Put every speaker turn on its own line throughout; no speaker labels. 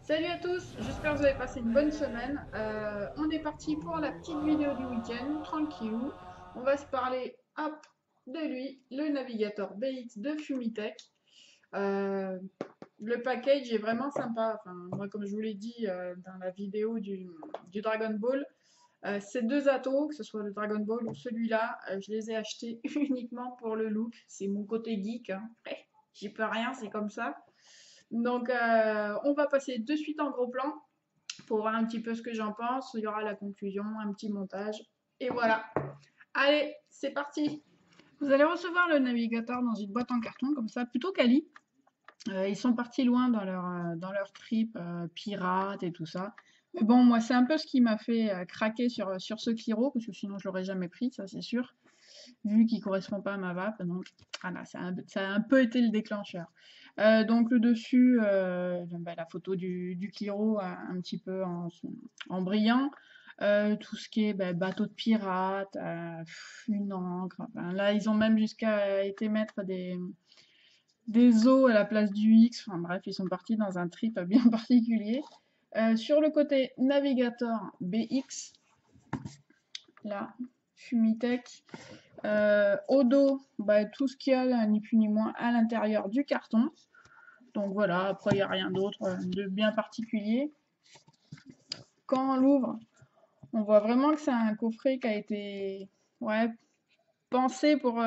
Salut à tous, j'espère que vous avez passé une bonne semaine. On est parti pour la petite vidéo du week-end, tranquillou. On va se parler hop, de lui, le navigateur BX de Fumitech. Euh, le package est vraiment sympa. Enfin, moi, comme je vous l'ai dit dans la vidéo du Dragon Ball, ces deux atos, que ce soit le Dragon Ball ou celui-là, je les ai achetés uniquement pour le look. C'est mon côté geek, hein. J'y peux rien, c'est comme ça. Donc, on va passer de suite en gros plan pour voir un petit peu ce que j'en pense. Il y aura la conclusion, un petit montage. Et voilà. Allez, c'est parti. Vous allez recevoir le navigateur dans une boîte en carton, comme ça, plutôt quali. Ils sont partis loin dans leur trip pirate et tout ça. Mais bon, moi, c'est un peu ce qui m'a fait craquer sur ce Cliro, parce que sinon, je l'aurais jamais pris, ça c'est sûr, vu qu'il correspond pas à ma vape. Donc, voilà, ça a un peu été le déclencheur. Donc, le dessus, bah, la photo du Cliro, un petit peu en brillant. Tout ce qui est bah, bateau de pirate, une encre. Enfin, là, ils ont même jusqu'à été mettre des os à la place du X. Enfin bref, ils sont partis dans un trip bien particulier. Sur le côté navigateur BX, là, Fumitech. Au dos, bah, tout ce qu'il y a, ni plus ni moins, à l'intérieur du carton. Donc voilà, après, il n'y a rien d'autre de bien particulier. Quand on l'ouvre, on voit vraiment que c'est un coffret qui a été ouais, pensé pour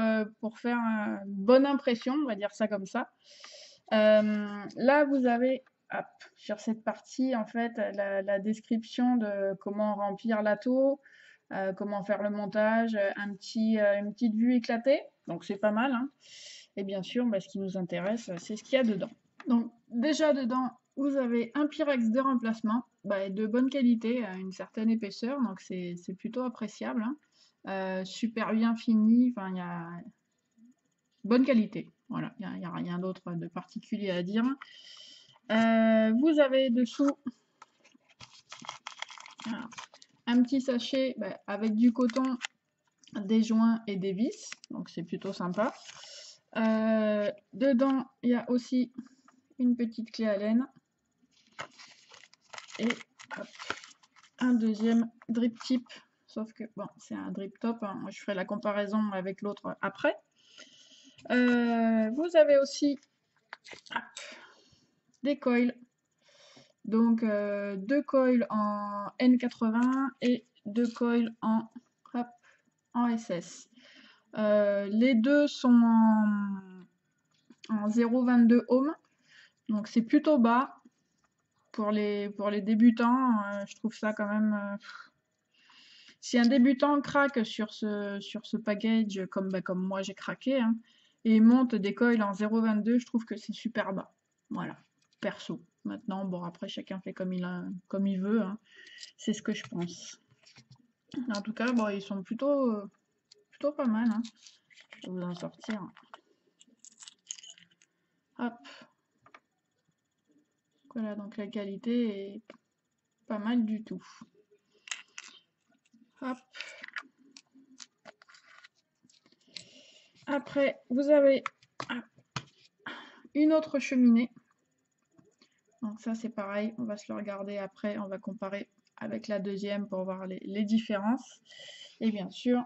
faire une bonne impression, on va dire ça comme ça. Là, vous avez hop, sur cette partie, en fait, la description de comment remplir l'atto, comment faire le montage, une petite vue éclatée. Donc, c'est pas mal, hein. Et bien sûr, bah, ce qui nous intéresse, c'est ce qu'il y a dedans. Donc, déjà dedans, vous avez un Pyrex de remplacement, bah, de bonne qualité, à une certaine épaisseur, donc c'est plutôt appréciable, hein. Super bien fini, enfin, il y a bonne qualité. Voilà, il n'y a rien d'autre de particulier à dire. Vous avez dessous alors, un petit sachet bah, avec du coton, des joints et des vis, donc c'est plutôt sympa. Dedans, il y a aussi une petite clé Allen et hop, un deuxième drip tip, sauf que bon, c'est un drip top, hein. Je ferai la comparaison avec l'autre après. Vous avez aussi hop, des coils. Donc, deux coils en N80 et deux coils hop, en SS. Les deux sont en 0,22 ohms, donc c'est plutôt bas pour les débutants. Je trouve ça quand même. Si un débutant craque sur ce package, comme, bah, comme moi j'ai craqué, hein, et monte des coils en 0,22, je trouve que c'est super bas. Voilà, perso. Maintenant, bon, après, chacun fait comme il veut, hein. C'est ce que je pense. En tout cas, bon, ils sont plutôt pas mal, hein. Je vais vous en sortir. Hop. Voilà, donc la qualité est pas mal du tout. Hop. Après, vous avez une autre cheminée. Donc ça, c'est pareil. On va se le regarder après. On va comparer avec la deuxième pour voir les différences. Et bien sûr,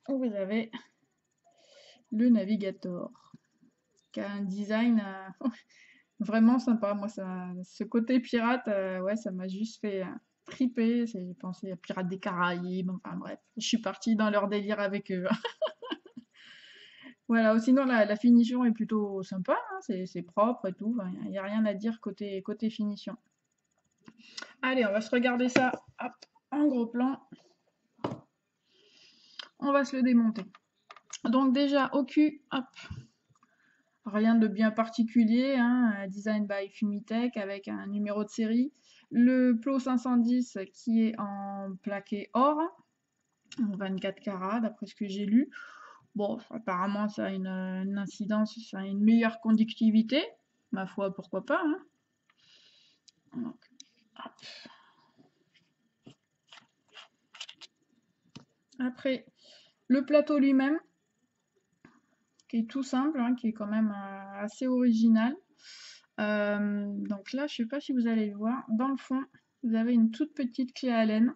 vous avez le navigateur qui a un design vraiment sympa. Moi, ça, ce côté pirate, ouais, ça m'a juste fait triper. J'ai pensé à Pirates des Caraïbes. Enfin bref, je suis partie dans leur délire avec eux. Voilà, sinon la finition est plutôt sympa, hein, c'est propre et tout. Il n'y a rien à dire côté finition. Allez, on va se regarder ça hop, en gros plan. On va se le démonter. Donc déjà au cul, hop, rien de bien particulier, hein, design by Fumitech avec un numéro de série. Le Plot 510 qui est en plaqué or, 24 carats d'après ce que j'ai lu. Bon, apparemment ça a une incidence, ça a une meilleure conductivité. Ma foi, pourquoi pas, hein. Donc, après, le plateau lui-même, qui est tout simple, hein, qui est quand même assez original. Donc là, je sais pas si vous allez le voir, dans le fond, vous avez une toute petite clé Allen.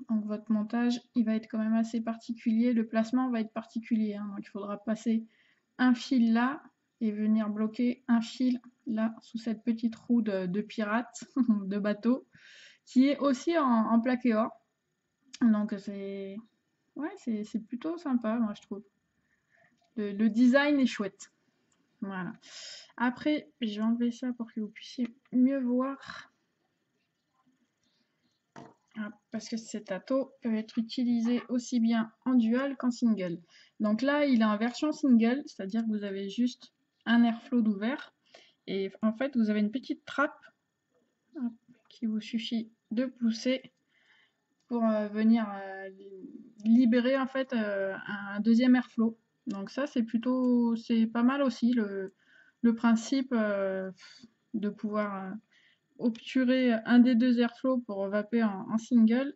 Donc votre montage, il va être quand même assez particulier. Le placement va être particulier, hein. Donc il faudra passer un fil là et venir bloquer un fil là sous cette petite roue de pirate, de bateau, qui est aussi en plaqué or. Donc c'est ouais, c'est plutôt sympa, moi je trouve. Le design est chouette. Voilà. Après, je vais enlever ça pour que vous puissiez mieux voir. Parce que cet ato peut être utilisé aussi bien en dual qu'en single. Donc là, il est en version single, c'est-à-dire que vous avez juste un airflow d'ouvert. Et en fait, vous avez une petite trappe qui vous suffit de pousser pour venir libérer en fait un deuxième airflow. Donc ça, c'est pas mal aussi le principe de pouvoir obturer un des deux airflows pour vaper en single.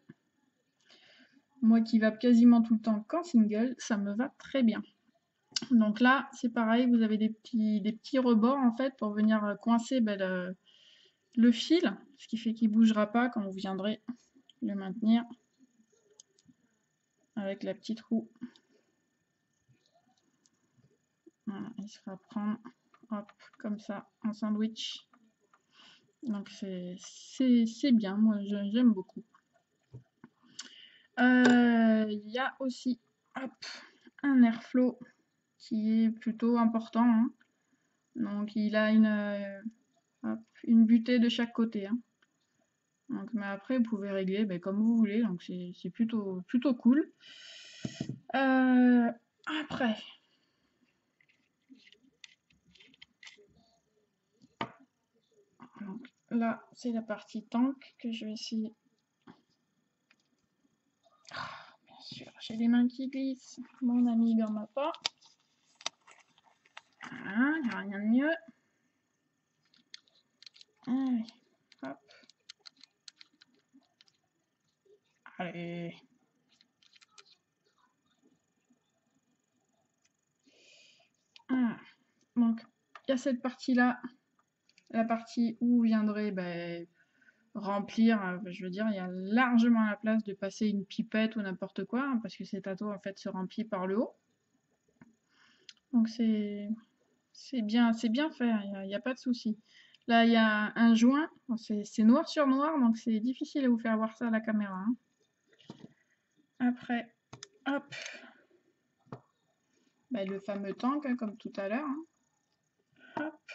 Moi qui vape quasiment tout le temps qu'en single, ça me va très bien. Donc là, c'est pareil, vous avez des petits rebords en fait pour venir coincer le fil, ce qui fait qu'il ne bougera pas quand vous viendrez le maintenir avec la petite roue. Voilà, il se fera prendre, hop, comme ça, en sandwich. Donc c'est bien, moi j'aime beaucoup. Il y a aussi, hop, un airflow qui est plutôt important, hein. Donc il a une butée de chaque côté, hein. Donc, mais après, vous pouvez régler comme vous voulez, donc c'est plutôt cool. Après, donc, là, c'est la partie tank que je vais essayer. Bien sûr, j'ai les mains qui glissent. Mon ami n'en a pas. Voilà, il n'y a rien de mieux. Allez, hop. Allez. Voilà. Donc, il y a cette partie-là, la partie où vous viendrez remplir, je veux dire, il y a largement la place de passer une pipette ou n'importe quoi, hein, parce que cet ato en fait se remplit par le haut. Donc c'est bien fait, il n'y a pas de souci. Là, il y a un joint, c'est noir sur noir, donc c'est difficile à vous faire voir ça à la caméra, hein. Après, hop, le fameux tank, hein, comme tout à l'heure, hein. Hop,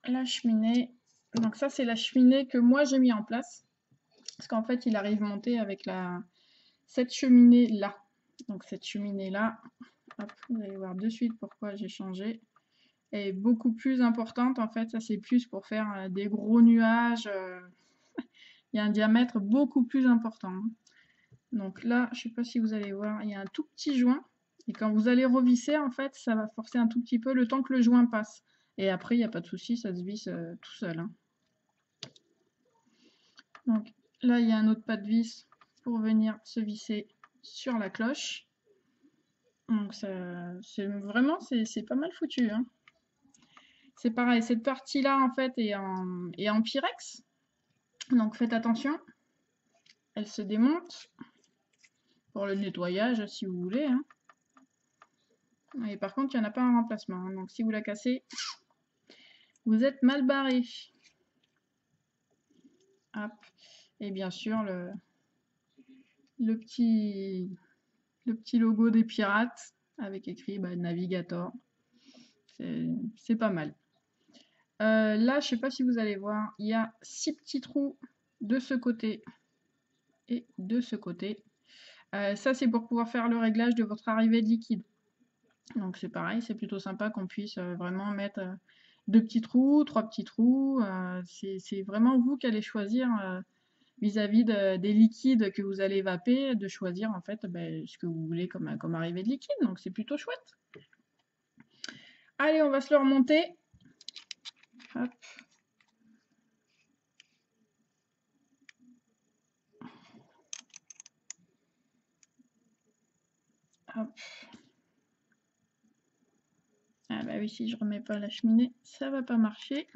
la cheminée. Donc ça, c'est la cheminée que moi j'ai mis en place, parce qu'en fait, il arrive monté avec cette cheminée là. Donc cette cheminée là, hop, vous allez voir de suite pourquoi j'ai changé. Elle est beaucoup plus importante en fait, ça c'est plus pour faire des gros nuages. Il y a un diamètre beaucoup plus important, hein. Donc là, je ne sais pas si vous allez voir, il y a un tout petit joint. Et quand vous allez revisser, en fait, ça va forcer un tout petit peu le temps que le joint passe. Et après, il n'y a pas de souci, ça se visse tout seul, hein. Donc là, il y a un autre pas de vis pour venir se visser sur la cloche. Donc c'est vraiment, c'est pas mal foutu, hein. C'est pareil, cette partie-là, en fait, est en Pyrex. Donc faites attention. Elle se démonte pour le nettoyage, si vous voulez, hein. Et par contre, il n'y en a pas un remplacement, hein. Donc si vous la cassez, vous êtes mal barré. Hop. Et bien sûr, le petit logo des pirates avec écrit Navigator. C'est pas mal. Là, je sais pas si vous allez voir, il y a 6 petits trous de ce côté et de ce côté. Ça, c'est pour pouvoir faire le réglage de votre arrivée de liquide. Donc c'est pareil, c'est plutôt sympa qu'on puisse vraiment mettre 2 petits trous, 3 petits trous. C'est vraiment vous qui allez choisir vis-à-vis des liquides que vous allez vaper, de choisir en fait ce que vous voulez comme arrivée de liquide. Donc c'est plutôt chouette. Allez, on va se le remonter. Hop. Hop. Ah bah oui, si je remets pas la cheminée, ça va pas marcher.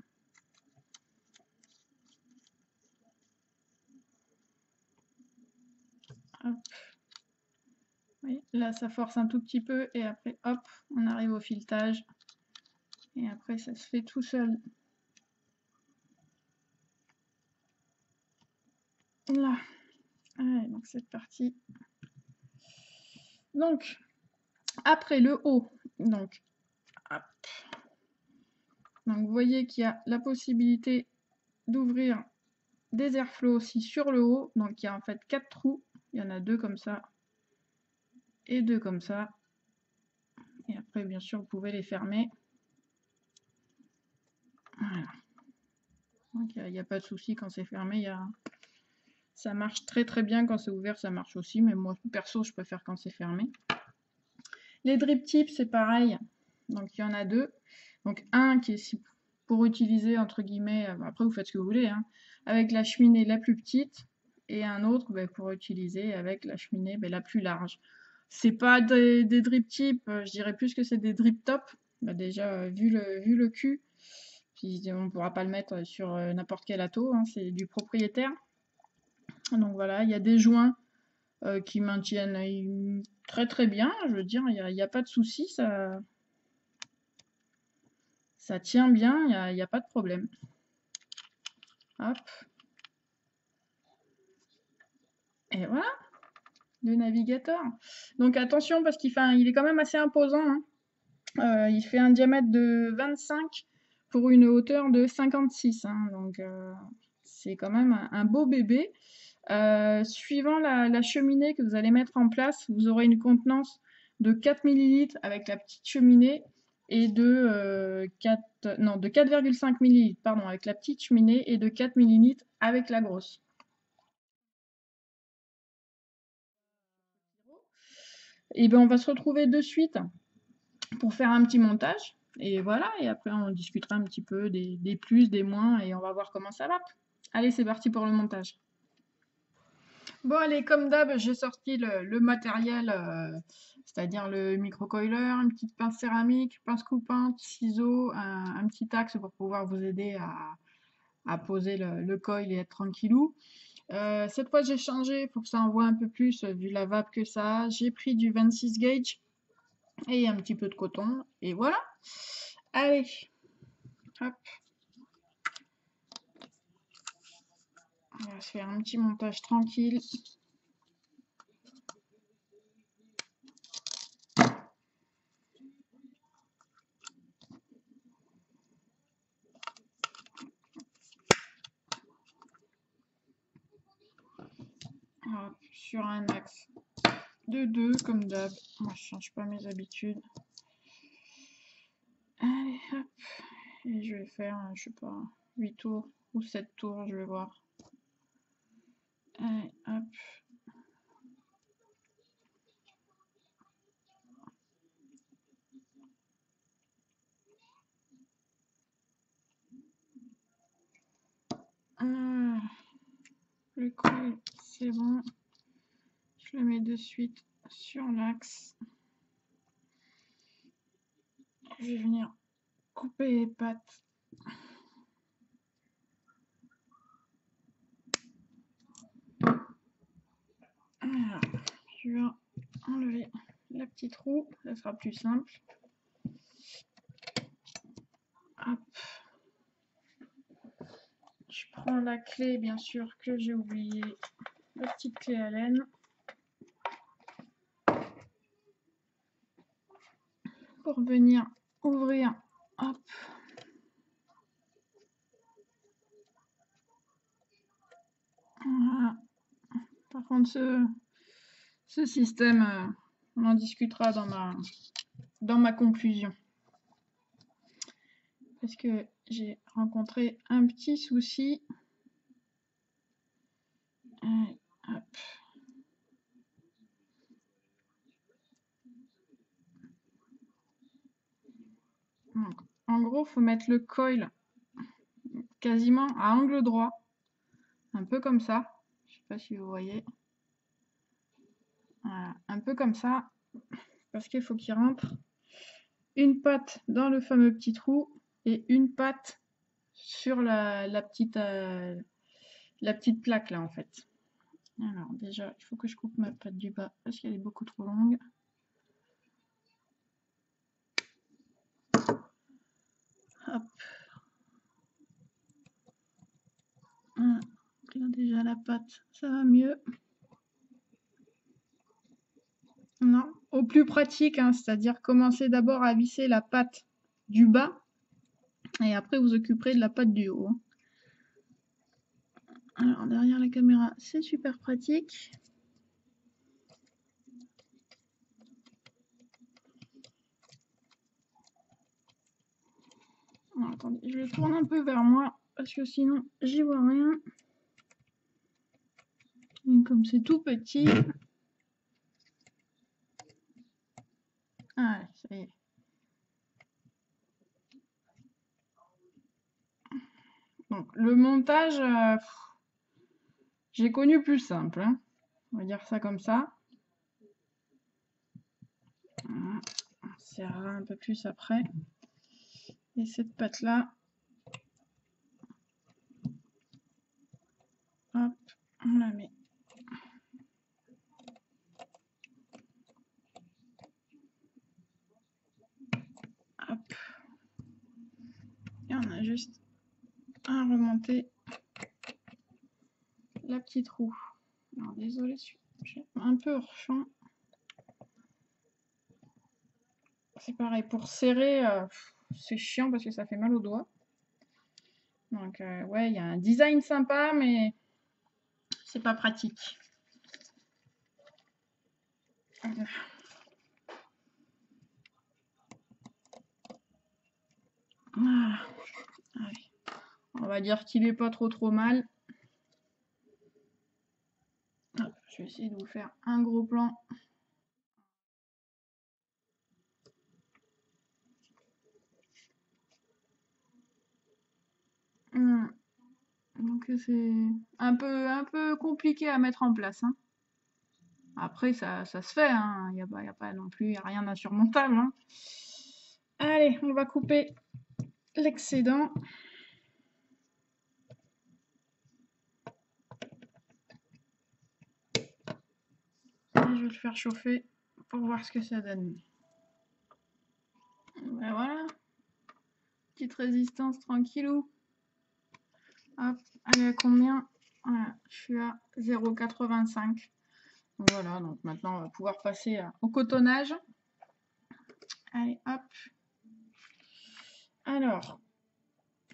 Hop. Oui, là, ça force un tout petit peu et après, hop, on arrive au filetage. Et après, ça se fait tout seul. Là. Allez, donc c'est parti. Donc, après le haut, donc, hop. Donc vous voyez qu'il y a la possibilité d'ouvrir des airflows aussi sur le haut. Donc il y a en fait 4 trous. Il y en a 2 comme ça et 2 comme ça. Et après, bien sûr, vous pouvez les fermer. Voilà. Donc il n'y a pas de souci quand c'est fermé. Ça marche très très bien quand c'est ouvert, ça marche aussi. Mais moi, perso, je préfère quand c'est fermé. Les drip tips, c'est pareil. Donc il y en a 2. Donc un qui est pour utiliser, entre guillemets, après vous faites ce que vous voulez, hein, avec la cheminée la plus petite. Et un autre pour utiliser avec la cheminée la plus large. C'est pas des drip tips, je dirais plus que c'est des drip tops. Déjà, vu le cul, puis on ne pourra pas le mettre sur n'importe quel atto, hein, c'est du propriétaire. Donc voilà, il y a des joints qui maintiennent très très bien, je veux dire, il n'y a pas de souci, ça tient bien, il n'y a pas de problème. Hop. Et voilà, le navigateur. Donc attention parce il est quand même assez imposant, hein. Il fait un diamètre de 25 pour une hauteur de 56, hein. Donc c'est quand même un beau bébé. Suivant la cheminée que vous allez mettre en place, vous aurez une contenance de 4 ml avec la petite cheminée et de 4,5 ml pardon, avec la petite cheminée et de 4 ml avec la grosse. Et bien on va se retrouver de suite pour faire un petit montage. Et voilà, et après on discutera un petit peu des plus, des moins, et on va voir comment ça va. Allez, c'est parti pour le montage. Bon, allez, comme d'hab, j'ai sorti le matériel, c'est-à-dire le microcoiler, une petite pince céramique, pince coupante, ciseaux, un petit axe pour pouvoir vous aider à poser le coil et être tranquillou. Cette fois, j'ai changé pour que ça envoie un peu plus, vu la vape que ça a. J'ai pris du 26 gauge et un petit peu de coton, et voilà. Allez, hop. On va se faire un petit montage tranquille. Hop, sur un axe de 2 comme d'hab. Moi, je change pas mes habitudes. Allez, hop. Et je vais faire, je sais pas, 8 tours ou 7 tours, je vais voir. Allez, hop. Le coil, c'est bon. Je le mets de suite sur l'axe. Je vais venir couper les pattes. Voilà. Je vais enlever la petite roue, ça sera plus simple. Hop. Je prends la clé, bien sûr, que j'ai oublié. La petite clé Allen. Pour venir ouvrir, hop. Voilà. Par contre, ce système, on en discutera dans ma conclusion. Parce que j'ai rencontré un petit souci. Allez, hop. Donc, en gros, il faut mettre le coil quasiment à angle droit. Un peu comme ça. Je ne sais pas si vous voyez. Voilà, un peu comme ça. Parce qu'il faut qu'il rentre une patte dans le fameux petit trou et une patte sur la petite plaque là en fait. Alors déjà, il faut que je coupe ma patte du bas parce qu'elle est beaucoup trop longue. Hop. Voilà. Là déjà la patte, ça va mieux. Non, au plus pratique, hein, c'est-à-dire commencer d'abord à visser la patte du bas et après vous occuperez de la patte du haut. Alors derrière la caméra, c'est super pratique. Alors, attendez, je le tourne un peu vers moi parce que sinon j'y vois rien. Et comme c'est tout petit. Ah, ça y est. Donc le montage, j'ai connu plus simple, hein. On va dire ça comme ça. Voilà. On serrera un peu plus après. Et cette patte là, hop, on la met. Hop. Et on a juste à remonter la petite roue. Alors désolé, j'ai un peu hors champ. C'est pareil, pour serrer, c'est chiant parce que ça fait mal aux doigts. Donc ouais, il y a un design sympa, mais c'est pas pratique. Voilà. Allez. On va dire qu'il est pas trop mal. Hop, je vais essayer de vous faire un gros plan. Donc c'est un peu compliqué à mettre en place, hein. Après ça se fait, hein. Il n'y a pas non plus, y a rien d'insurmontable, hein. Allez, on va couper l'excédent. Et je vais le faire chauffer pour voir ce que ça donne. Ben voilà, petite résistance tranquillou. Hop, elle est à combien? Voilà, je suis à 0,85. Voilà, donc maintenant on va pouvoir passer au cotonnage. Allez, hop. Alors,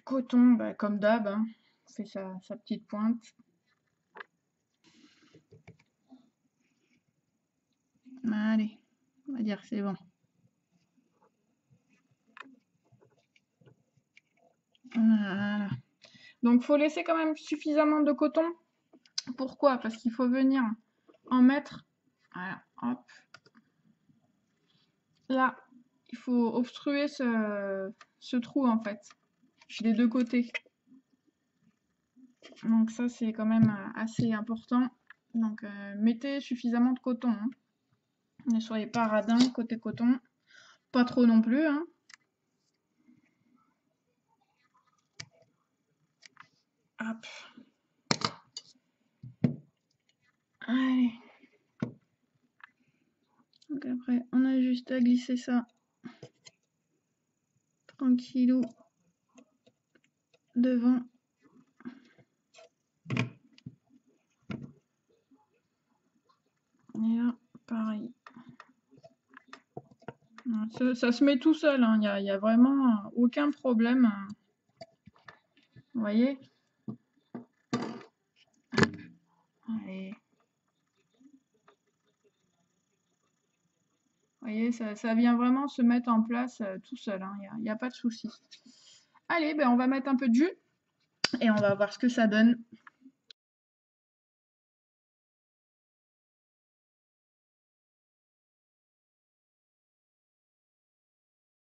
coton, bah, comme d'hab, hein, on fait sa petite pointe. Allez, on va dire que c'est bon. Voilà. Donc, il faut laisser quand même suffisamment de coton. Pourquoi? Parce qu'il faut venir en mettre. Voilà, hop. Là, il faut obstruer ce trou en fait, des deux côtés. Donc ça, c'est quand même assez important. Donc mettez suffisamment de coton, hein. Ne soyez pas radin côté coton. Pas trop non plus, hein. Hop. Allez. Donc après, on a juste à glisser ça tranquillou devant. Et là, pareil. Ça se met tout seul, hein. Il y a vraiment aucun problème. Vous voyez? Allez. Vous voyez, ça vient vraiment se mettre en place tout seul, hein. Il n'y a pas de souci. Allez, ben on va mettre un peu de jus et on va voir ce que ça donne.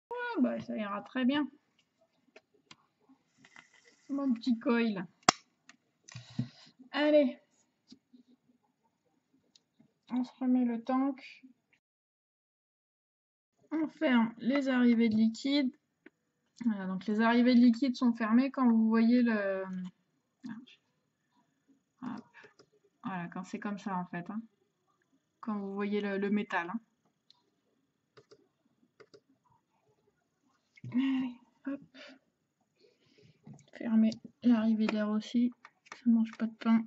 Ah, bah, ça ira très bien. Mon petit coil. Allez. On se remet le tank. On ferme les arrivées de liquide. Voilà, donc les arrivées de liquide sont fermées quand vous voyez le... Hop, voilà, quand c'est comme ça en fait, hein. Quand vous voyez le métal, hein. Allez, hop, fermer l'arrivée d'air aussi, ça mange pas de pain.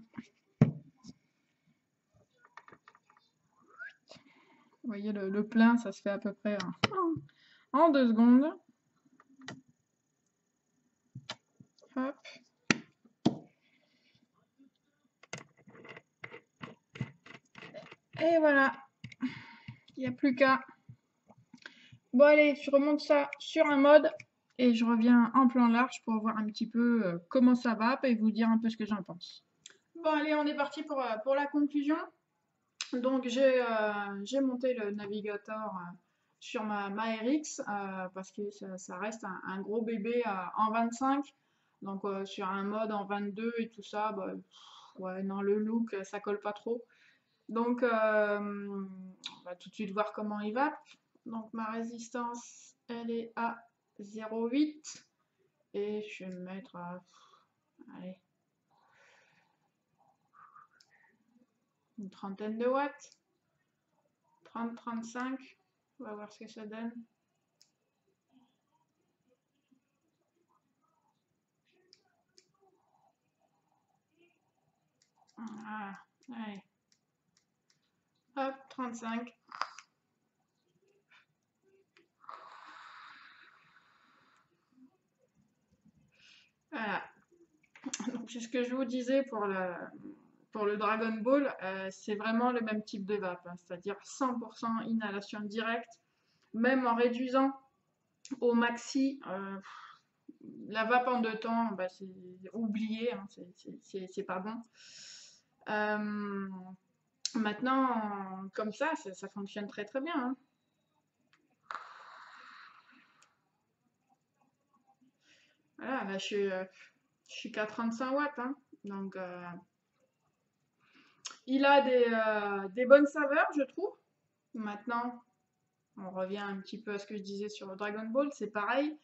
Vous voyez le plein, ça se fait à peu près en 2 secondes. Hop. Et voilà, il n'y a plus qu'à. Bon allez, je remonte ça sur un mode et je reviens en plan large pour voir un petit peu comment ça va et vous dire un peu ce que j'en pense. Bon allez, on est parti pour la conclusion. Donc j'ai monté le navigateur sur ma RX parce que ça reste un gros bébé en 25. Donc sur un mode en 22 et tout ça, bah, ouais, non, le look, ça colle pas trop. Donc on va tout de suite voir comment il va. Donc ma résistance, elle est à 0,8 et je vais me mettre à, allez, une trentaine de watts, 30-35, on va voir ce que ça donne. Voilà, allez, hop, 35. Voilà, donc c'est ce que je vous disais pour le Dragon Ball, c'est vraiment le même type de vape, hein, c'est-à-dire 100% inhalation directe, même en réduisant au maxi. La vape en 2 temps, bah, c'est oublié, hein, c'est pas bon. Maintenant, comme ça fonctionne très très bien, hein. Voilà, là je suis qu'à 35 watts, hein, donc il a des bonnes saveurs, je trouve. Maintenant, on revient un petit peu à ce que je disais sur le Dragon Ball, c'est pareil.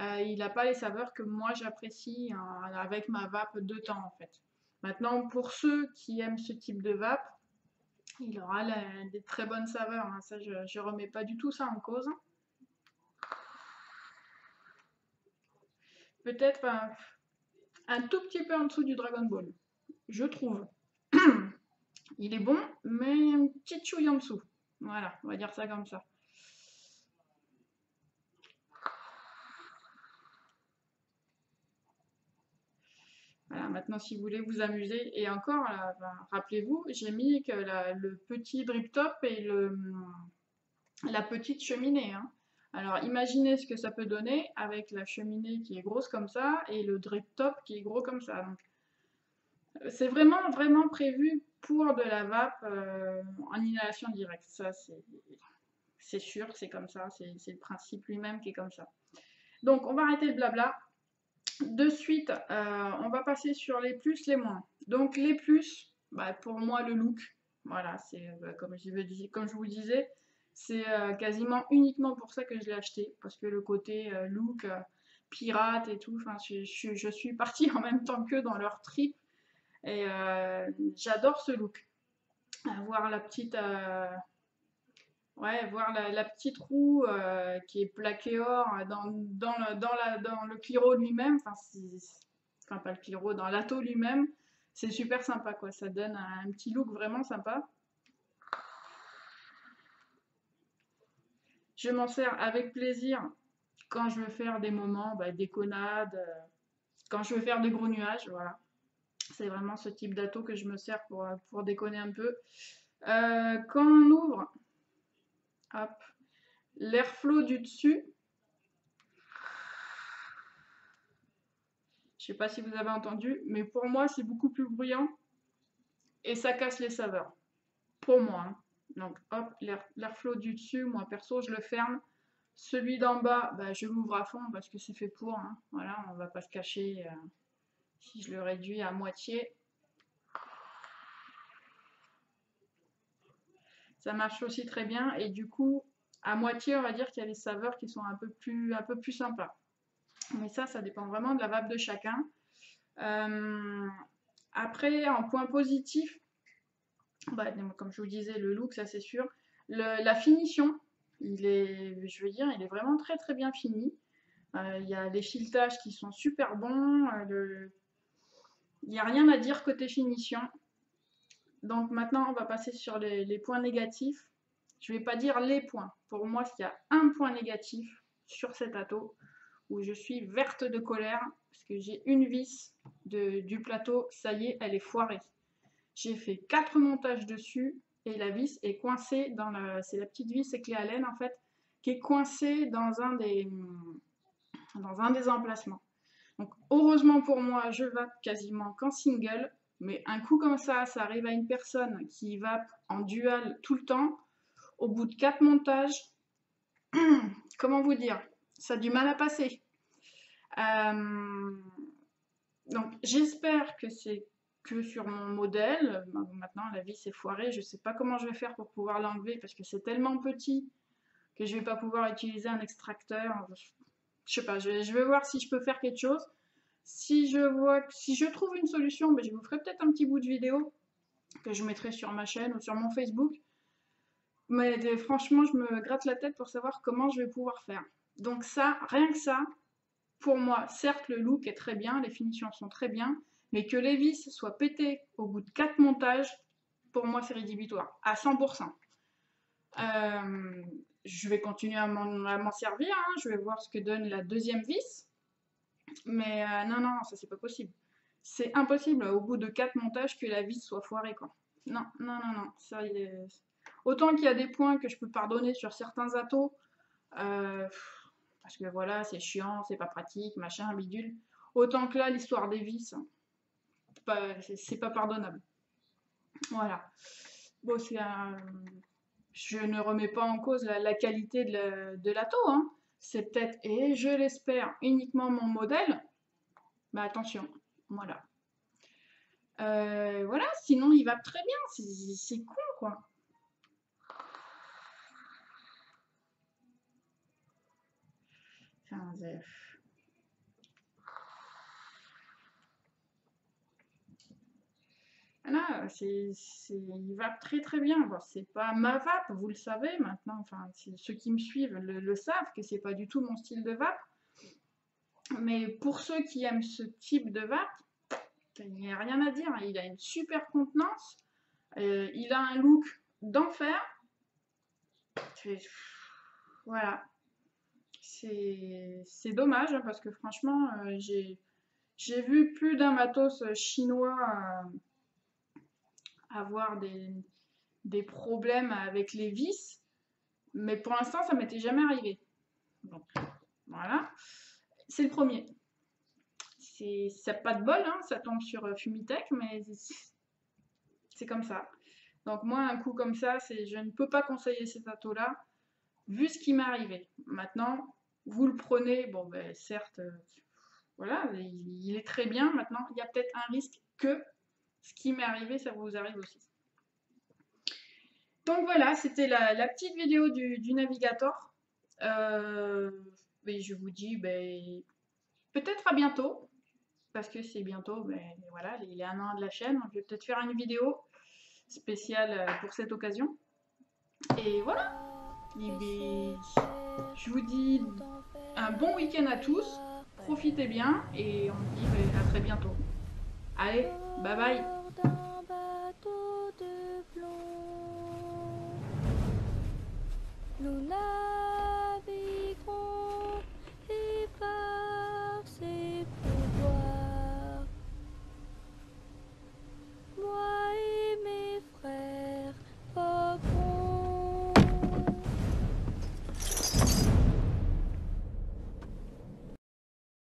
Il n'a pas les saveurs que moi j'apprécie avec ma vape 2 temps en fait. Maintenant, pour ceux qui aiment ce type de vape, il aura des très bonnes saveurs, hein. Ça, je ne remets pas du tout ça en cause. Peut-être un tout petit peu en dessous du Dragon Ball, je trouve. Il est bon, mais une petite chouille en dessous. Voilà, on va dire ça comme ça. Voilà, maintenant, si vous voulez vous amuser, et encore, là, ben, rappelez-vous, j'ai mis que le petit drip top et la petite cheminée, hein. Alors, imaginez ce que ça peut donner avec la cheminée qui est grosse comme ça et le drip top qui est gros comme ça. Donc, c'est vraiment, vraiment prévu pour de la vape en inhalation directe. Ça, c'est sûr, c'est comme ça. C'est le principe lui-même qui est comme ça. Donc, on va arrêter le blabla. De suite, on va passer sur les plus, les moins. Donc, les plus, bah, pour moi, le look. Voilà, c'est comme je vous disais, c'est quasiment uniquement pour ça que je l'ai acheté. Parce que le côté look, pirate et tout, je suis partie en même temps qu'eux dans leur trip. Et j'adore ce look. Voir la petite, ouais, voir la petite roue qui est plaquée or dans le Cliro lui-même. Enfin, pas le Cliro, dans l'Atto lui-même. C'est super sympa, quoi. Ça donne un petit look vraiment sympa. Je m'en sers avec plaisir quand je veux faire des moments, bah, déconnade, quand je veux faire des gros nuages, voilà. C'est vraiment ce type d'Atto que je me sers pour déconner un peu. Quand on ouvre, hop, l'airflow du dessus, je sais pas si vous avez entendu, mais pour moi c'est beaucoup plus bruyant et ça casse les saveurs. Pour moi, hein. Donc hop, l'airflow du dessus, moi perso je le ferme. Celui d'en bas, bah, je l'ouvre à fond parce que c'est fait pour, hein. Voilà, on va pas se cacher si je le réduis à moitié. Ça marche aussi très bien et du coup, à moitié, on va dire qu'il y a les saveurs qui sont un peu plus sympas. Mais ça dépend vraiment de la vape de chacun. Euh, Après, en point positif, bah, comme je vous disais, le look, ça c'est sûr. La finition, je veux dire, il est vraiment très très bien fini. Il y a les filetages qui sont super bons. Il n'y a rien à dire côté finition. Donc maintenant, on va passer sur les points négatifs. Je ne vais pas dire les points. Pour moi, s'il y a un point négatif sur cet atto, où je suis verte de colère, parce que j'ai une vis du plateau, ça y est, elle est foirée. J'ai fait 4 montages dessus, et la vis est coincée dans c'est la petite vis clé Allen en fait, qui est coincée dans un des emplacements. Donc heureusement pour moi, je vape quasiment qu'en single, mais un coup comme ça arrive à une personne qui vape en dual tout le temps, au bout de 4 montages, comment vous dire, ça a du mal à passer. Donc j'espère que c'est que sur mon modèle. Maintenant la vis est foirée, je ne sais pas comment je vais faire pour pouvoir l'enlever parce que c'est tellement petit que je ne vais pas pouvoir utiliser un extracteur. Je sais pas, je vais voir si je peux faire quelque chose. Si je trouve une solution, ben, je vous ferai peut-être un petit bout de vidéo que je mettrai sur ma chaîne ou sur mon Facebook. Mais franchement, je me gratte la tête pour savoir comment je vais pouvoir faire. Donc ça, rien que ça, pour moi, certes, le look est très bien, les finitions sont très bien, mais que les vis soient pétées au bout de 4 montages, pour moi, c'est rédhibitoire, à 100%. Je vais continuer à m'en servir, hein, je vais voir ce que donne la deuxième vis, mais non, non, ça c'est pas possible. C'est impossible au bout de 4 montages que la vis soit foirée, quoi. Non, non, non, non. Ça, autant qu'il y a des points que je peux pardonner sur certains attos, euh, parce que voilà, c'est chiant, c'est pas pratique, machin, bidule. Autant que là, l'histoire des vis, c'est pas pardonnable. Voilà. Bon, je ne remets pas en cause la qualité de l'atto, hein. C'est peut-être, et je l'espère, uniquement mon modèle. Mais attention, voilà. Voilà, sinon il va très bien, c'est con quoi. Enfin, là, il va très très bien. Bon, c'est pas ma vape, vous le savez maintenant. Enfin, ceux qui me suivent le savent que c'est pas du tout mon style de vape. Mais pour ceux qui aiment ce type de vape, il n'y a rien à dire. Il a une super contenance, il a un look d'enfer. Voilà. C'est dommage hein, parce que franchement, j'ai vu plus d'un matos chinois avoir des problèmes avec les vis, mais pour l'instant, ça m'était jamais arrivé. Donc, voilà. C'est le premier. Ça n'a pas de bol, hein, ça tombe sur Fumitech, mais c'est comme ça. Donc moi, un coup comme ça, je ne peux pas conseiller cet atto-là, vu ce qui m'est arrivé. Maintenant, vous le prenez, bon ben certes, voilà, il est très bien. Maintenant, il y a peut-être un risque que ce qui m'est arrivé, ça vous arrive aussi. Donc voilà, c'était la petite vidéo du Navigator. Et je vous dis ben, peut-être à bientôt, parce que c'est bientôt, mais voilà, il est 1 an de la chaîne. Je vais peut-être faire une vidéo spéciale pour cette occasion. Et voilà, et ben, je vous dis un bon week-end à tous, profitez bien et on se dit ben, à très bientôt. Allez, bye bye.